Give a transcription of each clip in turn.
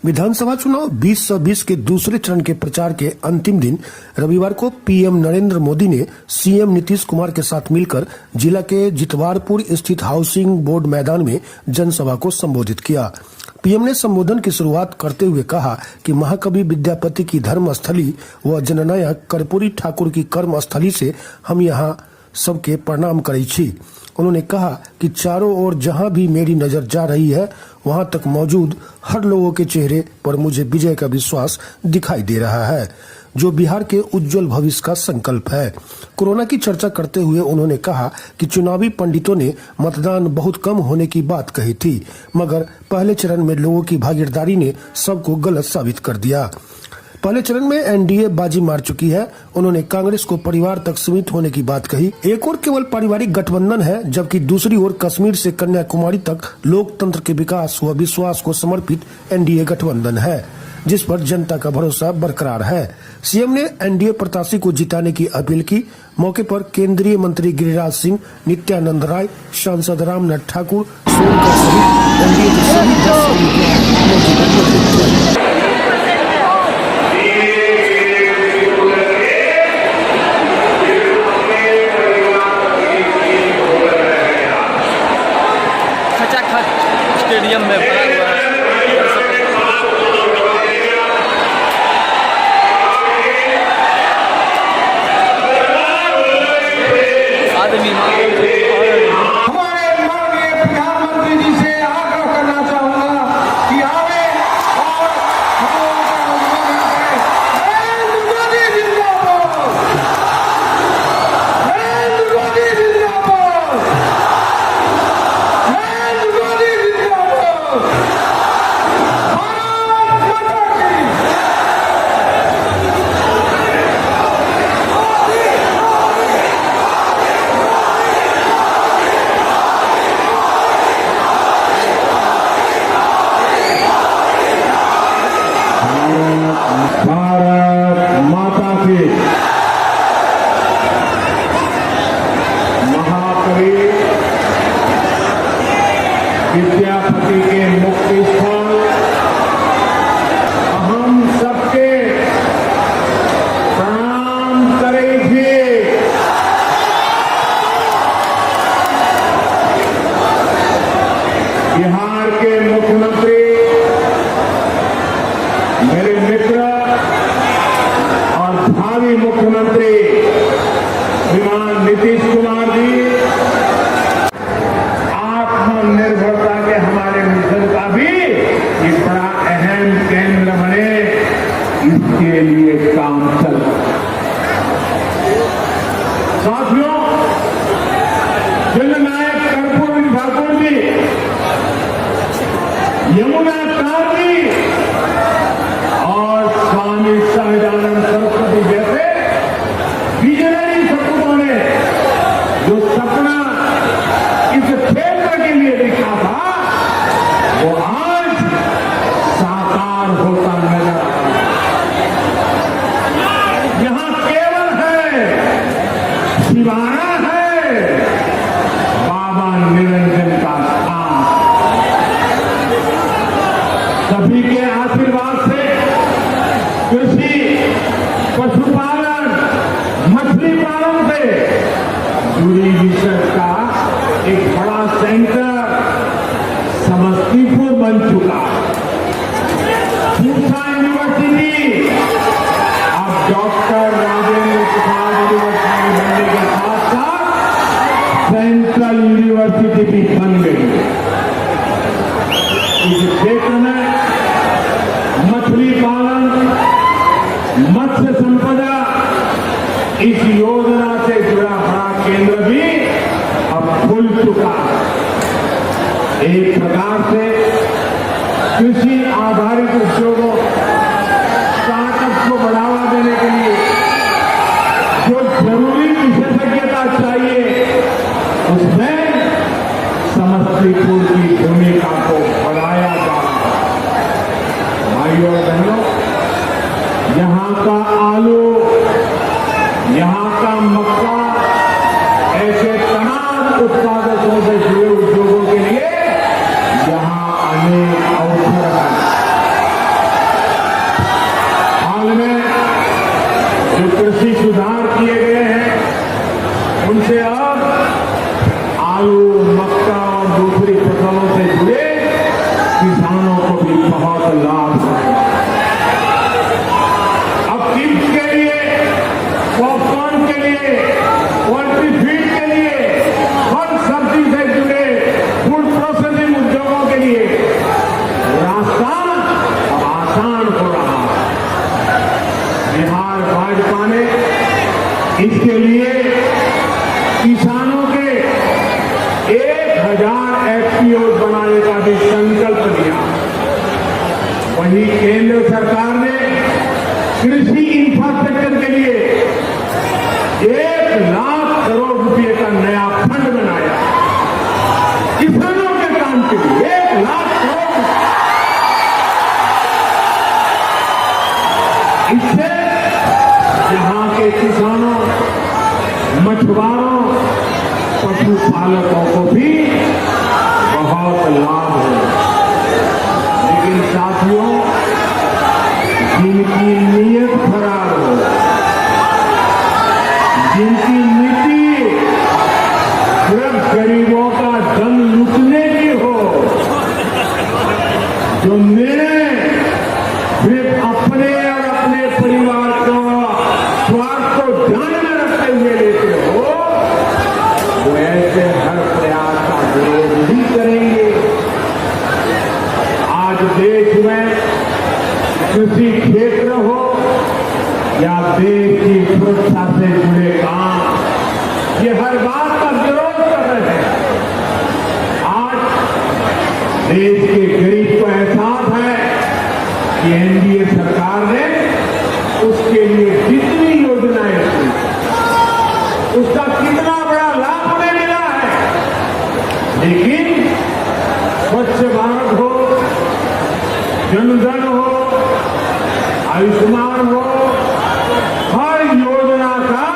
विधानसभा चुनाव 2020 के दूसरे चरण के प्रचार के अंतिम दिन रविवार को पीएम नरेंद्र मोदी ने सीएम नीतीश कुमार के साथ मिलकर जिला के जितवारपुर स्थित हाउसिंग बोर्ड मैदान में जनसभा को संबोधित किया। पीएम ने संबोधन की शुरुआत करते हुए कहा कि महाकवि विद्यापति की धर्मस्थली व जननायक कर्पूरी ठाकुर की कर्मस्थली से हम यहाँ सबके प्रणाम करै छी। उन्होंने कहा कि चारों ओर जहां भी मेरी नजर जा रही है वहां तक मौजूद हर लोगों के चेहरे पर मुझे विजय का विश्वास दिखाई दे रहा है, जो बिहार के उज्जवल भविष्य का संकल्प है। कोरोना की चर्चा करते हुए उन्होंने कहा कि चुनावी पंडितों ने मतदान बहुत कम होने की बात कही थी, मगर पहले चरण में लोगों की भागीदारी ने सबको गलत साबित कर दिया। पहले चरण में एनडीए बाजी मार चुकी है। उन्होंने कांग्रेस को परिवार तक सीमित होने की बात कही। एक ओर केवल पारिवारिक गठबंधन है, जबकि दूसरी ओर कश्मीर से कन्याकुमारी तक लोकतंत्र के विकास व विश्वास को समर्पित एनडीए गठबंधन है, जिस पर जनता का भरोसा बरकरार है। सीएम ने एनडीए प्रत्याशी को जिताने की अपील की। मौके पर केंद्रीय मंत्री गिरिराज सिंह, नित्यानंद राय, सांसद रामनाथ ठाकुर, सोनकर सहित एनडीए के सभी 10 उम्मीदवार। स्टेडियम में भरा हुआ है। आदमी हमारे माननीय प्रधानमंत्री जी से आग्रह करना चाहूंगा कि आवे और हम लोगों का नरेंद्र मोदी जिंदाबाद, नरेंद्र मोदी जिंदाबाद, नरेंद्र मोदी जिंदाबाद, भारत माता की। भारत माता की। महाकवि विद्यापति के मुक्ति स्थल हम सबके प्रणाम करेंगे। बिहार के मुख्यमंत्री मेरे मित्र और भावी मुख्यमंत्री श्रीमान नीतीश कुमार जी, आत्मनिर्भरता के हमारे मिशन का भी एक बड़ा अहम केंद्र बने, इसके लिए काम चल रहा है। साथियों, जननायक कर्पूरी ठाकुर जी, यमुना काजी और स्वामी सहजानंद सरस्वती जैसे विजनरी सपूतों ने जो सपना इस क्षेत्र के लिए देखा था, वो आज साकार होता नजर आ रहा है। यहां केवल है, शिवाना है, बाबा निरंजन का स्थान। सभी के आशीर्वाद से कृषि, पशुपालन, मछली पालन से जुड़ी रिसर्च का एक बड़ा सेंटर समस्तीपुर बन चुका है। पूसा यूनिवर्सिटी अब डॉक्टर राजेंद्र प्रसाद यूनिवर्सिटी बनने के साथ साथ सेंट्रल यूनिवर्सिटी भी बन गई है। इस क्षेत्र में मछली पालन, मत्स्य संपदा, इस योजना से जुड़ा बड़ा केंद्र भी अब खुल चुका है। एक प्रकार से कृषि आधारित उद्योगों, स्टार्टअप को बढ़ावा देने के लिए जो जरूरी विशेषज्ञता चाहिए, उसमें समस्तीपुर की भूमिका को बढ़ाया जा रहा है। भाइयों और बहनों, यहाँ का आलू, यहाँ का मक्का, ऐसे तमाम उत्पादकों से जुड़े उद्योगों के लिए यहाँ अनेक अवसर हैं। आलू, मक्का और दूसरी फसलों से जुड़े किसानों को भी बहुत लाभ है। अब चिप्स के लिए, पॉपकॉर्न के लिए, पोल्ट्री फीड के लिए, फल सब्जी से जुड़े फूड प्रोसेसिंग उद्योगों के लिए रास्ता अब आसान हो रहा है। बिहार भाजपा ने इसके लिए किसानों के 1000 एफपीओ बनाने का भी संकल्प लिया। वहीं केंद्र सरकार ने कृषि इंफ्रास्ट्रक्चर के लिए 1 लाख करोड़ रुपए का नया फंड बनाया। किसानों के काम के लिए 1 लाख करोड़। इससे यहां के किसानों, मछुआरों, पशुपालकों को भी बहुत लाभ है। लेकिन साथियों, जिनकी नीयत खराब हो, जिनकी नीति सिर्फ गरीबों का धन लूटने की हो, जो निर्णय सिर्फ अपने और अपने परिवार को स्वार्थ को ध्यान में रखते हुए लेते हो, वो ऐसे हर प्रयास का विरोध नहीं करेंगे। आज देश में कृषि क्षेत्र हो या देश की सुरक्षा से जुड़े काम, ये हर बात का विरोध कर रहे हैं। आज देश के गरीब को एहसास है कि एनडीए सरकार ने उसके लिए जितनी योजनाएं की, उसका कितना बड़ा लाभ उन्हें मिला है। लेकिन स्वच्छ भारत हो, जनधन हो, आयुष्मान हो, हर योजना का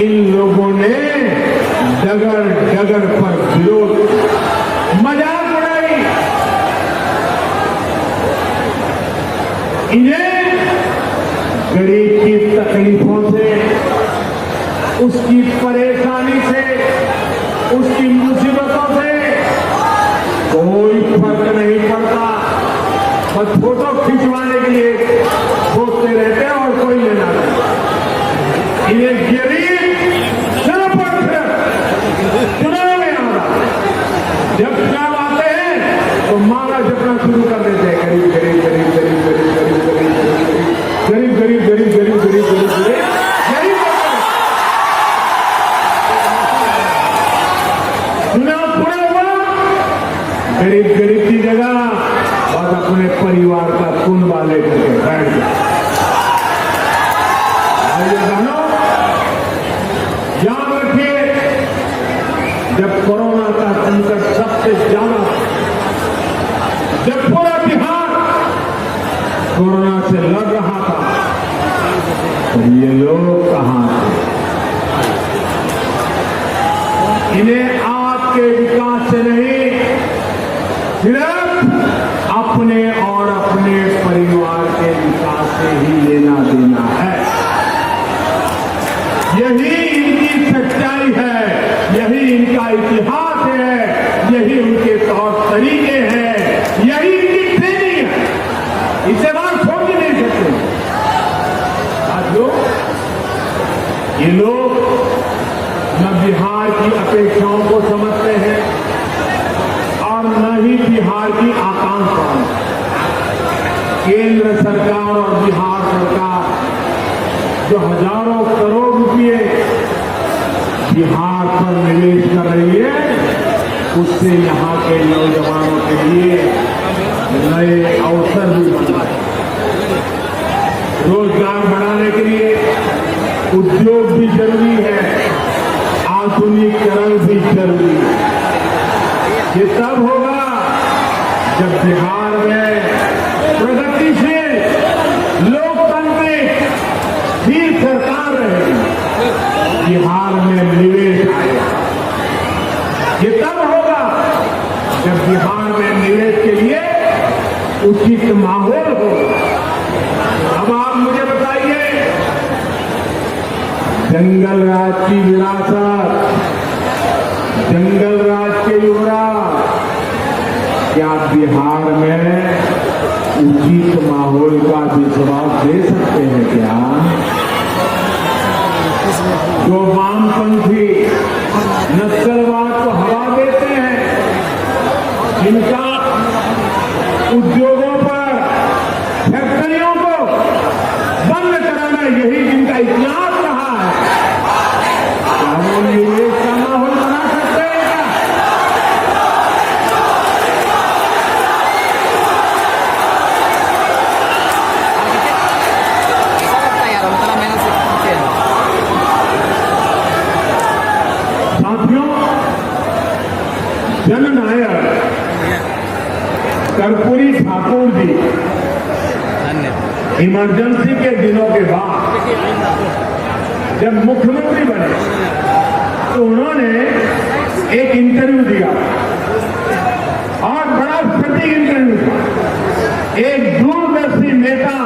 इन लोगों ने डगर डगर पर विरोध, मजाक उड़ाई। इन्हें गरीब की तकलीफों से, उसकी परेशानी से, उसकी मुसीबतों से कोई फर्क नहीं पड़ता। बस फोटो खिंचवाने के लिए सोचते रहते हैं और कोई लेना नहीं। इन्हें गरीब सिर्फ और सिर्फ चुनाव में आ रहा है। जब चुनाव आते हैं तो माला जपना शुरू कर देते हैं, गरीब गरीब गरीब गरीब गरीब गरीब गरीब गरीब गरीब गरीब गरीब गरीब गरीब गरीब चुनाव पूरा हुआ, गरीब गरीब की जगह और अपने परिवार का कुनबा लेकर के बैठ गया। याद रखिए, जब कोरोना का संकट सबसे ज्यादा, जब पूरा बिहार कोरोना से लड़ रहा था, तो ये लोग कहां थे? इन्हें आपके विकास से नहीं, सिर्फ अपने और अपने परिवार के विकास से ही लेना देना है। यही इनकी सच्चाई है, यही इनका इतिहास है, यही उनके तौर तरीके हैं, यही इनकी ट्रेनिंग है। इसे बात सोच ही नहीं सकते। साथियों, ये लोग न बिहार की अपेक्षाओं को समझते हैं और न ही बिहार की आकांक्षाओं। केंद्र सरकार और बिहार सरकार जो हजारों करोड़ रुपए बिहार पर निवेश कर रही है, उससे यहाँ के नौजवानों के लिए नए अवसर भी बन रहे हैं। रोजगार बढ़ाने के लिए उद्योग भी जरूरी है, आधुनिकीकरण भी जरूरी है। ये तब होगा जब बिहार में प्रगतिशील लोकतांत्रिक स्थिर सरकार रहेगी, बिहार में निवेश आएगा। ये तब होगा जब बिहार में निवेश के लिए उचित माहौल होगा। अब आप मुझे बताइए, जंगल राज की विरासत, जंगल राज के युवराज, क्या बिहार में उचित माहौल का विश्वास दे सकते हैं क्या? जो वामपंथी नक्सलवाद को हवा देते हैं, जिनका उद्योगों पर, फैक्ट्रियों को बंद कराना यही जिनका इतिहास रहा है, क्या वो निवेश का माहौल बना सकते हैं क्या? यार उतना मेहनत से पूछे हैं। साथियों, जननायक कर्पूरी ठाकुर जी धन्यवाद। इमरजेंसी के दिनों के बाद जब मुख्यमंत्री बने तो उन्होंने एक इंटरव्यू दिया और बड़ा सटीक इंटरव्यू था। एक दूरदर्शी नेता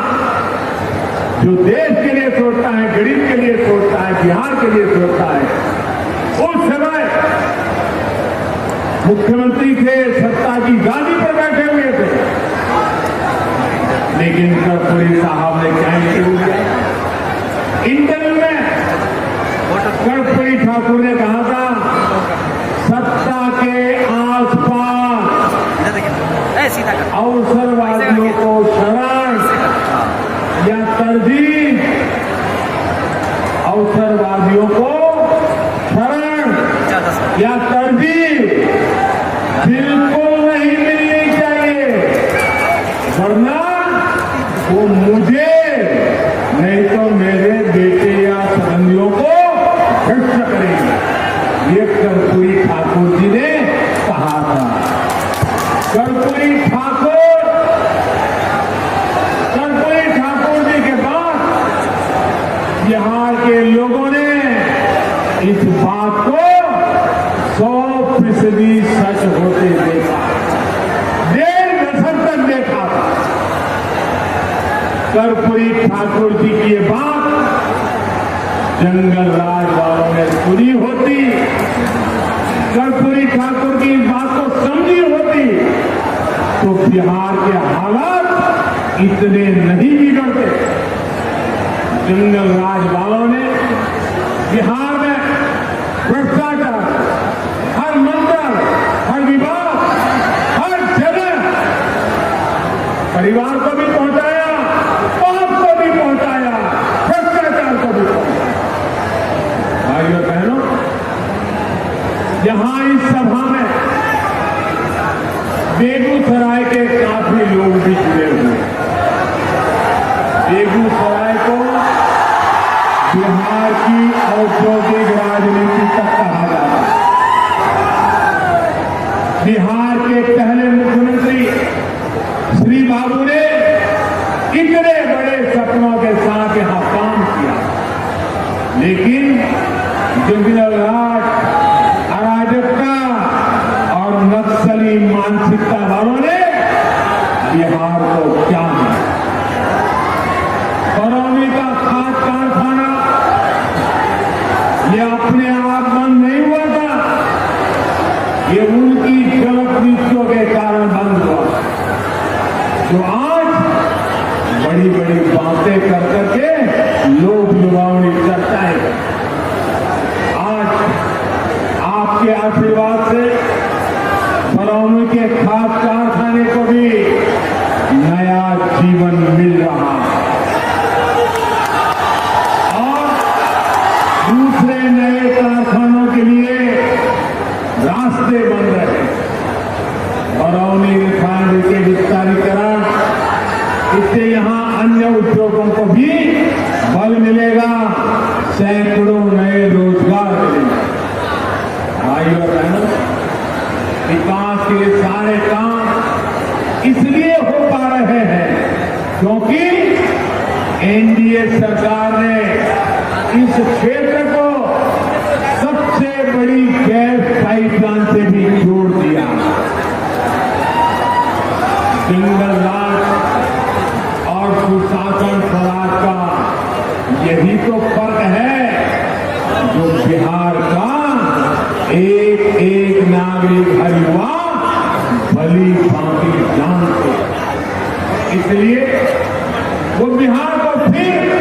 जो देश के लिए सोचता है, गरीब के लिए सोचता है, बिहार के लिए सोचता है, उस समय मुख्यमंत्री थे, सत्ता की गादी पर बैठे हुए थे, लेकिन कर्पूरी साहब ने क्या इंटरव्यू दिया? इंटरव्यू में कर्पूरी ठाकुर ने कहा था, सत्ता के आसपास अवसरवादियों को शरण या तरजीह, अवसरवादियों को शरण या तरजीह बिल्कुल नहीं मिलनी चाहिए, वरना वो मुझे नहीं तो मेरे बेटे या संबंधियों को भ्रष्ट करेंगे। ये कर्पूरी ठाकुर जी ने कहा था। कर्पूरी ठाकुर जी के बाद बिहार के लोगों ने इस बात को 100% सच होते देखा, 1.5 दशक तक देखा था। कर्पूरी ठाकुर जी की ये बात जंगल राज वालों ने सुनी होती, कर्पूरी ठाकुर की इस बात को समझी होती, तो बिहार के हालात इतने नहीं बिगड़ते। जंगल राज वालों ने बिहार में भ्रष्टाचार हर मंत्र, हर विभाग, हर जगह परिवार को भी पहुंचाया, पाप को भी पहुंचाया, भ्रष्टाचार को भी पहुंचाया। भाइयों बहनों, यहां इस सभा में बेगूसराय के काफी लोग भी जुड़े हुए हैं। बेगूसराय को बिहार की औद्योगिक राजनीति तक कहा जाता है। बिहार के पहले मुख्यमंत्री श्री बाबू ने इतने बड़े सपनों के साथ यहां काम किया, लेकिन जंगल राज, अराजकता और नक्सली मानसिकता वालों ने बिहार को क्या दिया? बरौनी का खाद कारखाना ये अपने आप बंद नहीं हुआ था, ये उनकी गलत नीतियों के कारण बंद हुआ, जो आज बड़ी बड़ी बातें कर करके लोग लुभावनी चर्चाएं करते। आज आपके आशीर्वाद से बरौनी के खाद कारखाने को भी नया जीवन मिल रहा है और दूसरे नए कारखानों के लिए रास्ते बन रहे हैं। बरौनी रिफाइनरी के विस्तारीकरण, इससे यहां अन्य उद्योगों को भी बल मिलेगा, सैकड़ों नए रोजगार मिलेंगे। भाइयों और बहनों, विकास के सारे काम इसलिए हो पा रहे हैं क्योंकि एनडीए सरकार ने इस क्षेत्र को सबसे बड़ी गैस पाइपलाइन से भी जोड़ दिया। जंगल राज और सुशासन स्वराज का यही तो फर्क है जो बिहार का एक नागरिक हर युवा भली भांति जानते, इसलिए वो बिहार को फिर